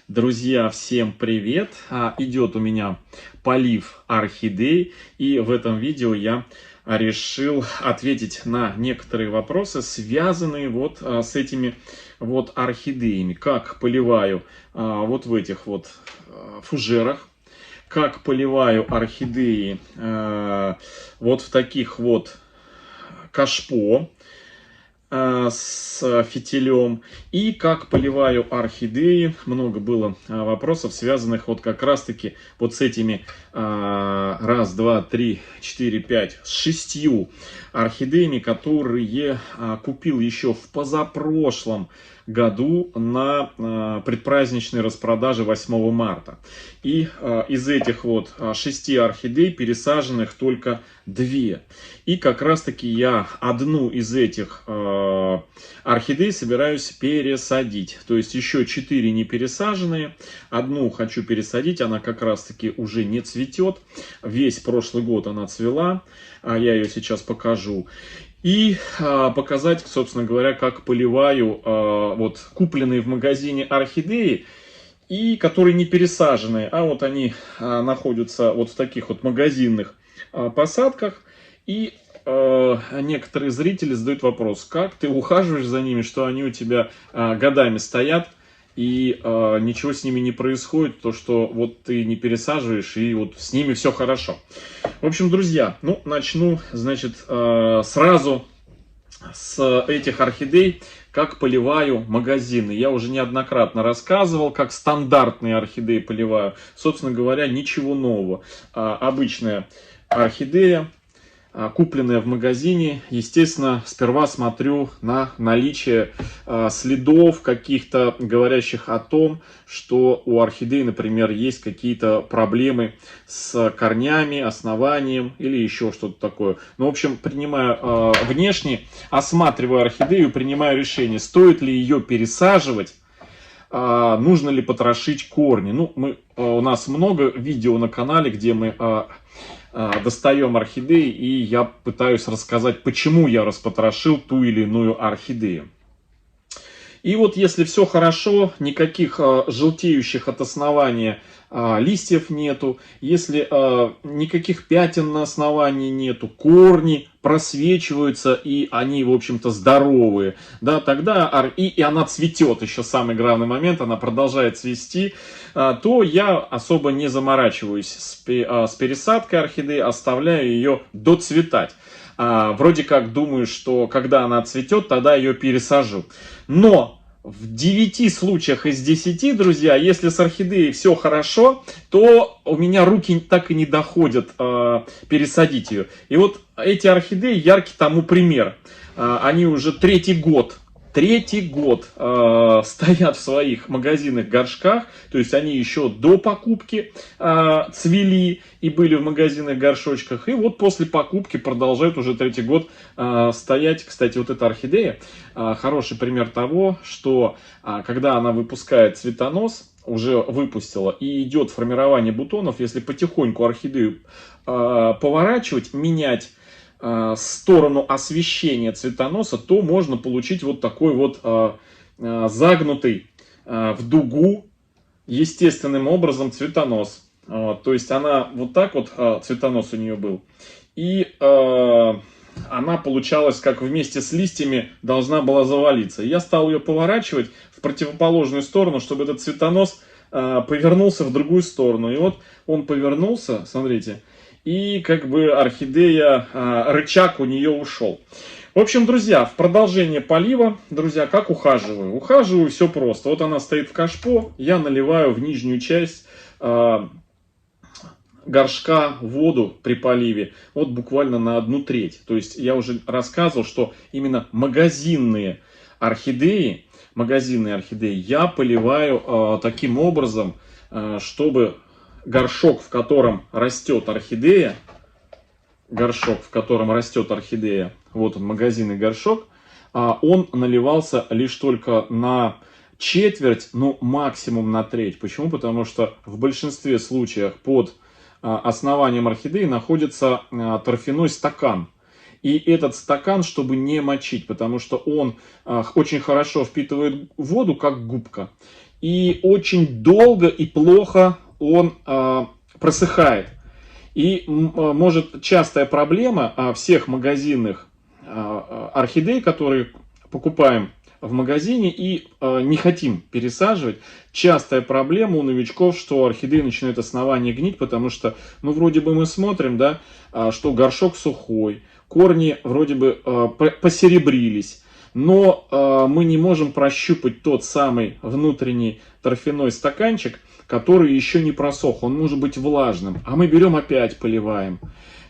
Друзья, всем привет! Идет у меня полив орхидей, и в этом видео я решил ответить на некоторые вопросы, связанные вот с этими вот орхидеями. Как поливаю вот в этих вот фужерах, как поливаю орхидеи вот в таких вот кашпо с фитилем, и как поливаю орхидеи. Много было вопросов, связанных вот как раз таки вот с этими раз, два, три, четыре, пять, с 6 орхидеями, которые купил еще в позапрошлом году на предпраздничной распродаже 8 марта. И из этих вот 6 орхидей пересаженных только 2. И как раз таки я одну из этих орхидей собираюсь пересадить. То есть еще 4 не пересаженные. Одну хочу пересадить, она как раз таки уже не цветет. Весь прошлый год она цвела. Я ее сейчас покажу. И показать, собственно говоря, как поливаю вот купленные в магазине орхидеи, и которые не пересаженные, а вот они находятся вот в таких вот магазинных посадках. И некоторые зрители задают вопрос: как ты ухаживаешь за ними, что они у тебя годами стоят, и ничего с ними не происходит, то что вот ты не пересаживаешь, и вот с ними все хорошо. В общем, друзья, ну, начну, значит, сразу с этих орхидей, как поливаю магазины. Я уже неоднократно рассказывал, как стандартные орхидеи поливаю. Собственно говоря, ничего нового. Обычная орхидея, купленная в магазине. Естественно, сперва смотрю на наличие следов каких-то, говорящих о том, что у орхидеи, например, есть какие-то проблемы с корнями, основанием или еще что-то такое. Ну, в общем, принимаю внешне, осматриваю орхидею, принимаю решение, стоит ли ее пересаживать, нужно ли потрошить корни. Ну, у нас много видео на канале, где мы достаем орхидеи, и я пытаюсь рассказать, почему я распотрошил ту или иную орхидею. И вот если все хорошо, никаких желтеющих от основания листьев нету, если никаких пятен на основании нету, корни просвечиваются, и они, в общем-то, здоровые, да, тогда и она цветет, еще самый главный момент, она продолжает цвести, то я особо не заморачиваюсь с пересадкой орхидеи, оставляю ее доцветать. Вроде как думаю, что когда она цветет, тогда ее пересажу. Но в 9 случаях из 10, друзья, если с орхидеей все хорошо, то у меня руки так и не доходят пересадить ее. И вот эти орхидеи яркий тому пример. Они уже третий год стоят в своих магазинных горшках, то есть они еще до покупки цвели и были в магазинных горшочках, и вот после покупки продолжают уже третий год стоять. Кстати, вот эта орхидея хороший пример того, что когда она выпускает цветонос, уже выпустила, и идет формирование бутонов, если потихоньку орхидею поворачивать, менять сторону освещения цветоноса, то можно получить вот такой вот загнутый в дугу естественным образом цветонос. То есть она вот так вот, цветонос у нее был, и она получалась как вместе с листьями должна была завалиться. Я стал ее поворачивать в противоположную сторону, чтобы этот цветонос повернулся в другую сторону. И вот он повернулся, смотрите, и как бы орхидея, рычаг у нее ушел. В общем, друзья, в продолжение полива, друзья, как ухаживаю? Ухаживаю все просто. Вот она стоит в кашпо, я наливаю в нижнюю часть горшка воду при поливе, вот буквально на 1/3. То есть я уже рассказывал, что именно магазинные орхидеи я поливаю таким образом, чтобы горшок, в котором растет орхидея, вот он, магазинный горшок, он наливался лишь только на четверть, ну максимум на треть. Почему? Потому что в большинстве случаев под основанием орхидеи находится торфяной стакан. И этот стакан, чтобы не мочить, потому что он очень хорошо впитывает воду, как губка. и очень долго и плохо он просыхает. И может частая проблема всех магазинных орхидей, которые покупаем в магазине и не хотим пересаживать. Частая проблема у новичков, что орхидеи начинают основание гнить, потому что, ну, вроде бы мы смотрим, да, что горшок сухой, корни вроде бы посеребрились, но мы не можем прощупать тот самый внутренний торфяной стаканчик, который еще не просох, он может быть влажным, а мы берем опять поливаем.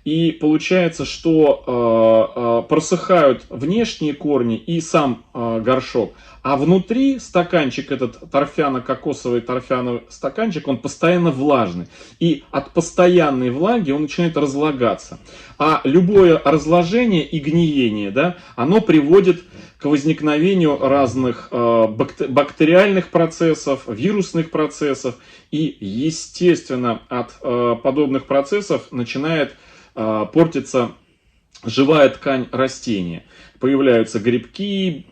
И получается, что просыхают внешние корни и сам горшок, а внутри стаканчик, этот торфяно-кокосовый торфяный стаканчик, он постоянно влажный. И от постоянной влаги он начинает разлагаться. А любое разложение и гниение, да, оно приводит к возникновению разных бактериальных процессов, вирусных процессов. И, естественно, от подобных процессов начинает портится живая ткань растения. Появляются грибки,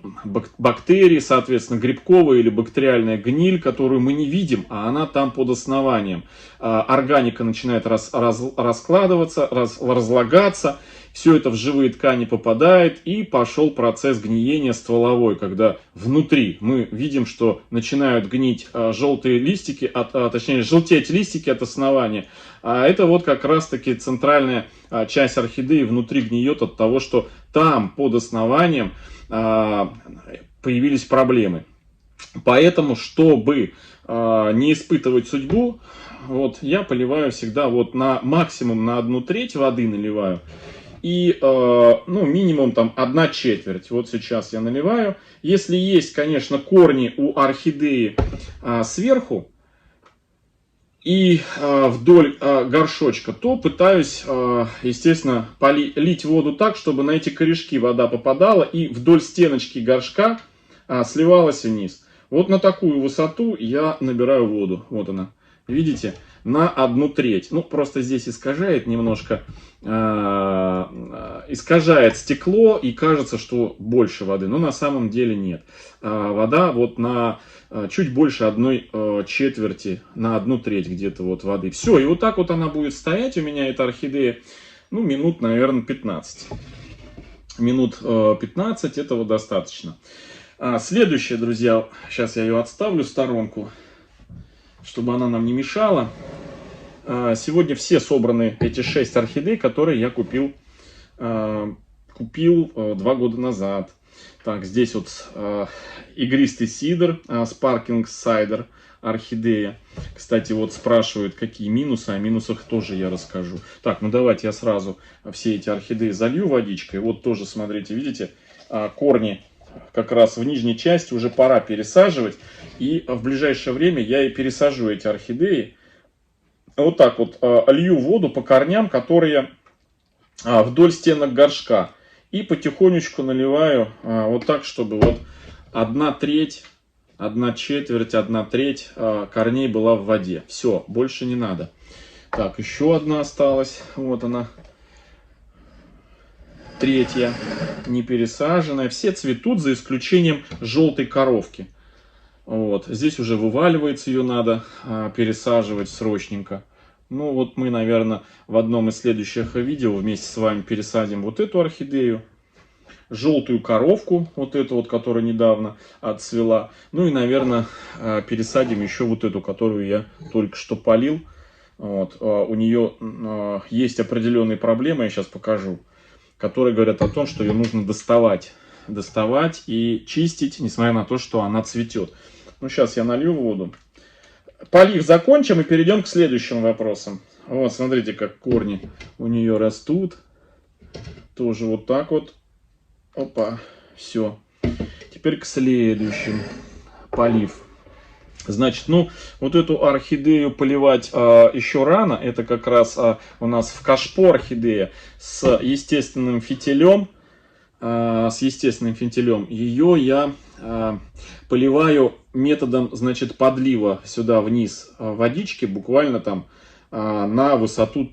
бактерии, соответственно, грибковая или бактериальная гниль, которую мы не видим, а она там под основанием. Органика начинает раскладываться, разлагаться, все это в живые ткани попадает, и пошел процесс гниения стволовой, когда внутри мы видим, что начинают гнить желтые листики, точнее желтеть листики от основания. А это вот как раз-таки центральная часть орхидеи внутри гниет от того, что там под основанием появились проблемы. Поэтому, чтобы не испытывать судьбу, вот я поливаю всегда вот на максимум на 1/3 воды наливаю. И ну, минимум там 1/4. Вот сейчас я наливаю. Если есть, конечно, корни у орхидеи сверху и вдоль горшочка, то пытаюсь, естественно, лить воду так, чтобы на эти корешки вода попадала и вдоль стеночки горшка сливалась вниз. Вот на такую высоту я набираю воду. Вот она. Видите? На 1/3. Ну, просто здесь искажает немножко, искажает стекло и кажется, что больше воды. Но на самом деле нет. Вода вот на чуть больше 1/4, на 1/3 где-то вот воды. Все, и вот так вот она будет стоять у меня, эта орхидея, ну, минут, наверное, 15. Минут 15 этого достаточно. Следующее, друзья, сейчас я ее отставлю в сторонку, чтобы она нам не мешала. Сегодня все собраны эти 6 орхидей, которые я купил 2 года назад. Так, здесь вот игристый сидр, Sparkling Cider орхидея. Кстати, вот спрашивают, какие минусы, о минусах тоже я расскажу. Так, ну давайте я сразу все эти орхидеи залью водичкой. Вот тоже, смотрите, видите, корни как раз в нижней части уже пора пересаживать. И в ближайшее время я и пересажу эти орхидеи. Вот так вот лью воду по корням, которые вдоль стенок горшка. И потихонечку наливаю вот так, чтобы вот 1/3, 1/4, 1/3 корней была в воде. Все, больше не надо. Так, еще одна осталась. Вот она. 3-я, не пересаженная. Все цветут, за исключением желтой коровки. Вот. Здесь уже вываливается, ее надо пересаживать срочненько. Ну вот мы, наверное, в одном из следующих видео вместе с вами пересадим вот эту орхидею. Желтую коровку, вот эту вот, которая недавно отцвела. Ну и, наверное, пересадим еще вот эту, которую я только что полил. Вот. У нее есть определенные проблемы, я сейчас покажу, которые говорят о том, что ее нужно доставать и чистить, несмотря на то, что она цветет. Ну, сейчас я налью воду. Полив закончим и перейдем к следующим вопросам. Вот, смотрите, как корни у нее растут. Тоже вот так вот. Опа, все. Теперь к следующим. Полив. Значит, ну, вот эту орхидею поливать еще рано. Это как раз у нас в кашпо орхидея с естественным фитилем. Ее я поливаю методом, значит, подлива сюда вниз водички, буквально там на высоту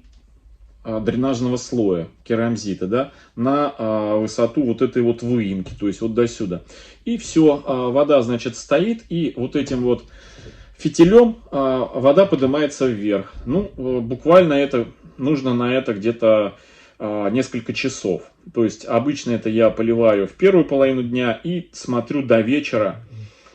дренажного слоя керамзита, да, на высоту вот этой вот выемки, то есть вот до сюда. И все, вода, значит, стоит, и вот этим вот фитилем вода поднимается вверх. Ну, буквально это нужно на это где-то несколько часов. То есть обычно это я поливаю в первую половину дня и смотрю до вечера,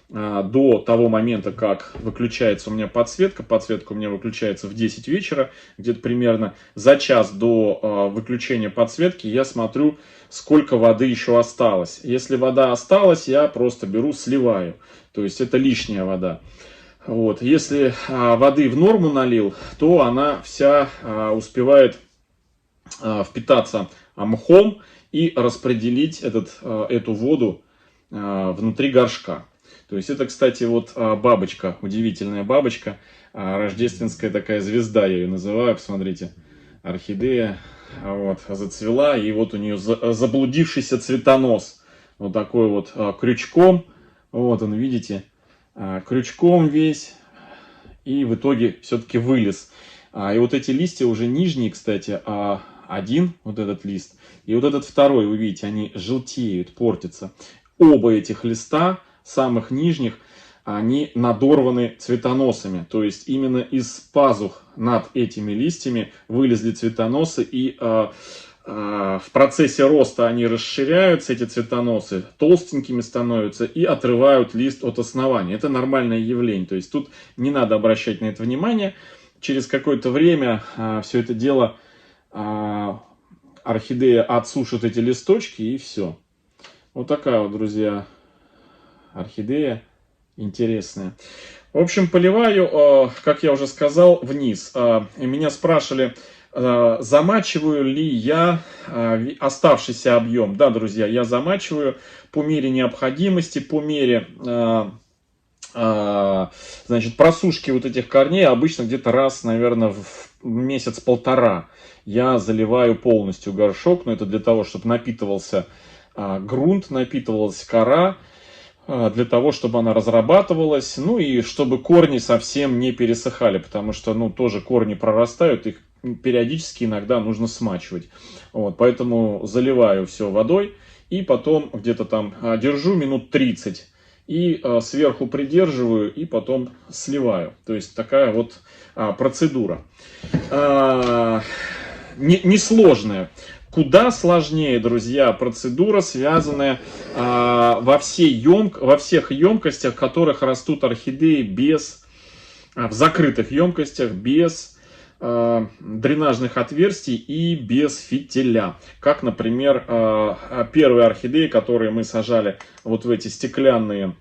до того момента, как выключается у меня подсветка. Подсветка у меня выключается в 10 вечера, где-то примерно за час до выключения подсветки я смотрю, сколько воды еще осталось. Если вода осталась, я просто беру, сливаю. То есть это лишняя вода. Вот. Если воды в норму налил, то она вся успевает впитаться мхом и распределить эту воду внутри горшка. То есть это, кстати, вот бабочка, удивительная бабочка, рождественская такая звезда, я ее называю, посмотрите, орхидея, вот, зацвела, и вот у нее заблудившийся цветонос, вот такой вот крючком, вот он, видите, крючком весь, и в итоге все-таки вылез. И вот эти листья уже нижние, кстати, один, вот этот лист, и вот этот второй, вы видите, они желтеют, портятся. Оба этих листа, самых нижних, они надорваны цветоносами. То есть именно из пазух над этими листьями вылезли цветоносы, и в процессе роста они расширяются, эти цветоносы, толстенькими становятся и отрывают лист от основания. Это нормальное явление. То есть тут не надо обращать на это внимание. Через какое-то время все это дело, орхидея отсушит эти листочки, и все. Вот такая вот, друзья, орхидея интересная. В общем, поливаю, как я уже сказал, вниз. И меня спрашивали, замачиваю ли я оставшийся объем. Да, друзья, я замачиваю по мере необходимости, по мере, значит, просушки вот этих корней. Обычно где-то раз, наверное, в месяц-полтора я заливаю полностью горшок. Но это для того, чтобы напитывался грунт, напитывалась кора, для того, чтобы она разрабатывалась, ну и чтобы корни совсем не пересыхали, потому что, ну, тоже корни прорастают, их периодически иногда нужно смачивать. Вот, поэтому заливаю все водой и потом где-то там держу минут 30 и сверху придерживаю и потом сливаю. То есть такая вот процедура. Несложная. Куда сложнее, друзья, процедура, связанная во всех емкостях, в которых растут орхидеи, в закрытых емкостях, без дренажных отверстий и без фитиля. Как, например, первые орхидеи, которые мы сажали вот в эти стеклянные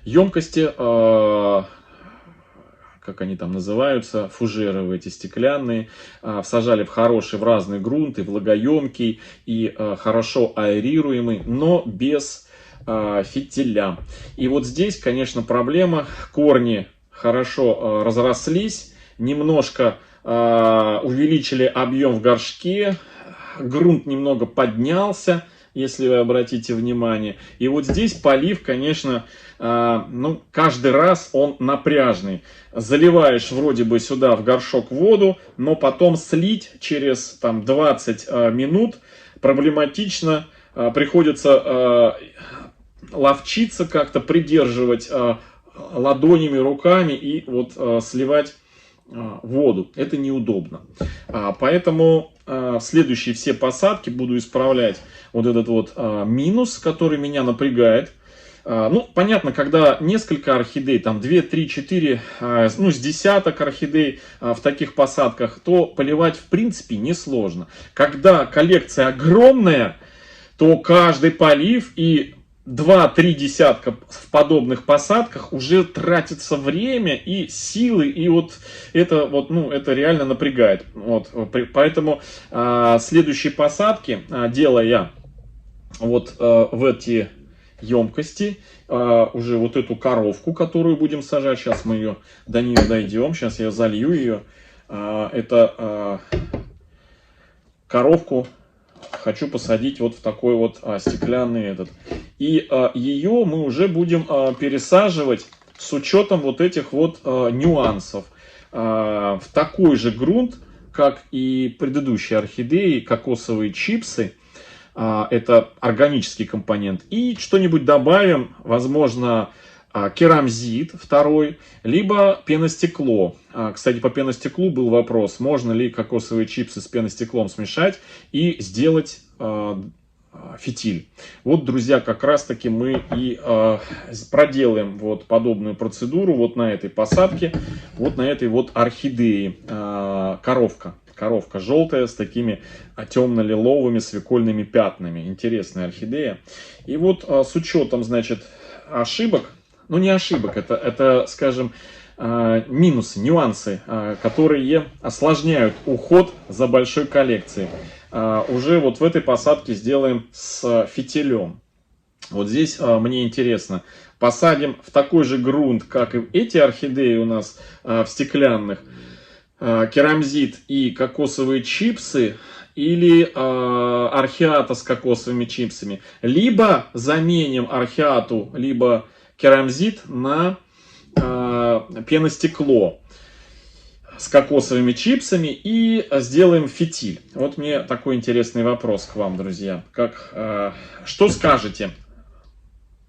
емкости, как они там называются, фужеры эти стеклянные, сажали в хороший, в разный грунт, и влагоемкий, и хорошо аэрируемый, но без фитиля. И вот здесь, конечно, проблема. Корни хорошо разрослись, немножко увеличили объем в горшке, грунт немного поднялся, если вы обратите внимание. И вот здесь полив, конечно, ну, каждый раз он напряжный. Заливаешь вроде бы сюда в горшок воду, но потом слить через там 20 минут проблематично. Приходится ловчиться как-то, придерживать ладонями, руками и вот сливать воду. Это неудобно. Поэтому следующие все посадки буду исправлять вот этот вот минус, который меня напрягает. Ну, понятно, когда несколько орхидей, там 2, 3, 4, ну, с десяток орхидей в таких посадках, то поливать в принципе несложно. Когда коллекция огромная, то каждый полив и 2-3 десятка в подобных посадках уже тратится время и силы, и вот это вот, ну, это реально напрягает. Вот, поэтому следующие посадки делаю я вот в эти емкости, уже вот эту коровку, которую будем сажать. Сейчас мы ее, до нее дойдем, сейчас я залью ее. Это коровку хочу посадить вот в такой вот стеклянный этот. И ее мы уже будем пересаживать с учетом вот этих вот нюансов в такой же грунт, как и предыдущие орхидеи, кокосовые чипсы. Это органический компонент. И что-нибудь добавим, возможно, керамзит второй, либо пеностекло. Кстати, по пеностеклу был вопрос, можно ли кокосовые чипсы с пеностеклом смешать и сделать фитиль. Вот, друзья, как раз таки мы и проделаем вот подобную процедуру вот на этой посадке, вот на этой вот орхидее. Коровка желтая с такими темно-лиловыми свекольными пятнами. Интересная орхидея. И вот с учетом, значит, ошибок, ну не ошибок, это скажем, минусы, нюансы, которые осложняют уход за большой коллекцией. Уже вот в этой посадке сделаем с фитилем. Вот здесь мне интересно, посадим в такой же грунт, как и эти орхидеи у нас в стеклянных, керамзит и кокосовые чипсы, или археата с кокосовыми чипсами, либо заменим археату, либо керамзит на пеностекло с кокосовыми чипсами и сделаем фитиль. Вот мне такой интересный вопрос к вам, друзья. Что скажете?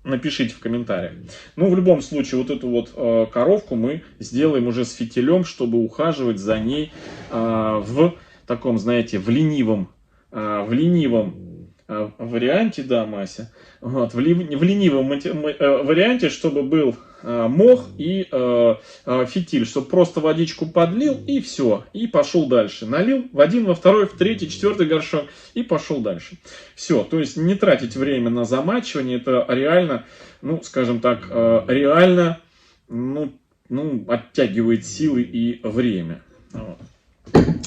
Напишите в комментариях. Ну, в любом случае, вот эту вот коровку мы сделаем уже с фитилем, чтобы ухаживать за ней в таком, знаете, в ленивом варианте, да, Мася, вот, в ленивом варианте, чтобы был мох и фитиль, чтобы просто водичку подлил и все, и пошел дальше. Налил в один, во второй, в третий, четвертый горшок и пошел дальше. Все, то есть не тратить время на замачивание, это реально, ну, скажем так, реально, ну, оттягивает силы и время. Вот.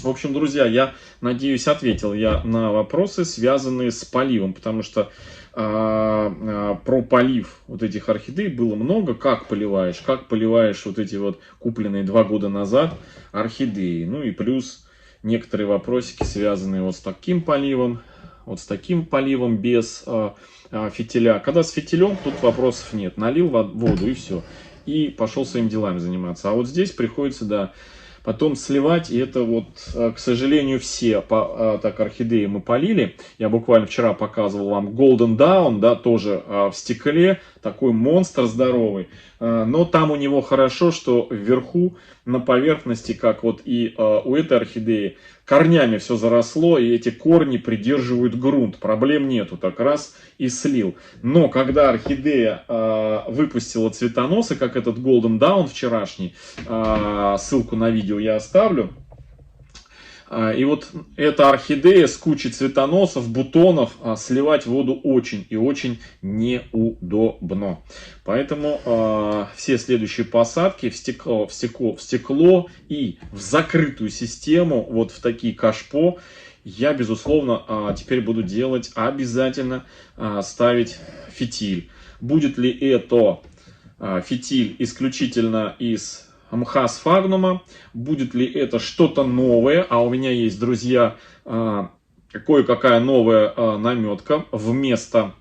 В общем, друзья, я надеюсь, ответил я на вопросы, связанные с поливом, потому что про полив вот этих орхидей было много. Как поливаешь вот эти вот купленные 2 года назад орхидеи. Ну и плюс некоторые вопросики, связанные вот с таким поливом, без фитиля. Когда с фитилем, тут вопросов нет. Налил воду и все. И пошел своими делами заниматься. А вот здесь приходится, да, потом сливать, и это вот, к сожалению, все так орхидеи мы полили. Я буквально вчера показывал вам Golden Dawn, да, тоже в стекле, такой монстр здоровый. Но там у него хорошо, что вверху на поверхности, как вот и у этой орхидеи, корнями все заросло, и эти корни придерживают грунт. Проблем нету, так раз и слил. Но когда орхидея выпустила цветоносы, как этот Golden Dawn вчерашний, ссылку на видео я оставлю. И вот эта орхидея с кучей цветоносов, бутонов, сливать воду очень и очень неудобно. Поэтому все следующие посадки в стекло и в закрытую систему, вот в такие кашпо, я, безусловно, теперь буду делать обязательно, ставить фитиль. Будет ли это фитиль исключительно из мха сфагнума, будет ли это что-то новое, а у меня есть, друзья, кое-какая новая наметка вместо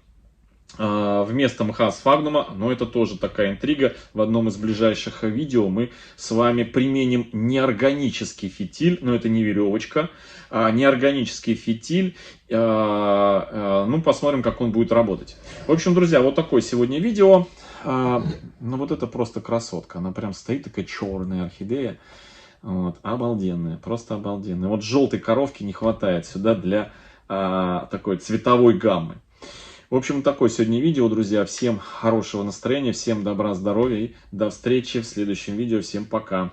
мха сфагнума, но это тоже такая интрига. В одном из ближайших видео мы с вами применим неорганический фитиль, но это не веревочка, неорганический фитиль. Ну, посмотрим, как он будет работать. В общем, друзья, вот такое сегодня видео. Ну, вот это просто красотка. Она прям стоит, такая черная орхидея. Вот, обалденная, просто обалденная. Вот желтой коровки не хватает сюда для такой цветовой гаммы. В общем, такое сегодня видео, друзья. Всем хорошего настроения, всем добра, здоровья и до встречи в следующем видео. Всем пока.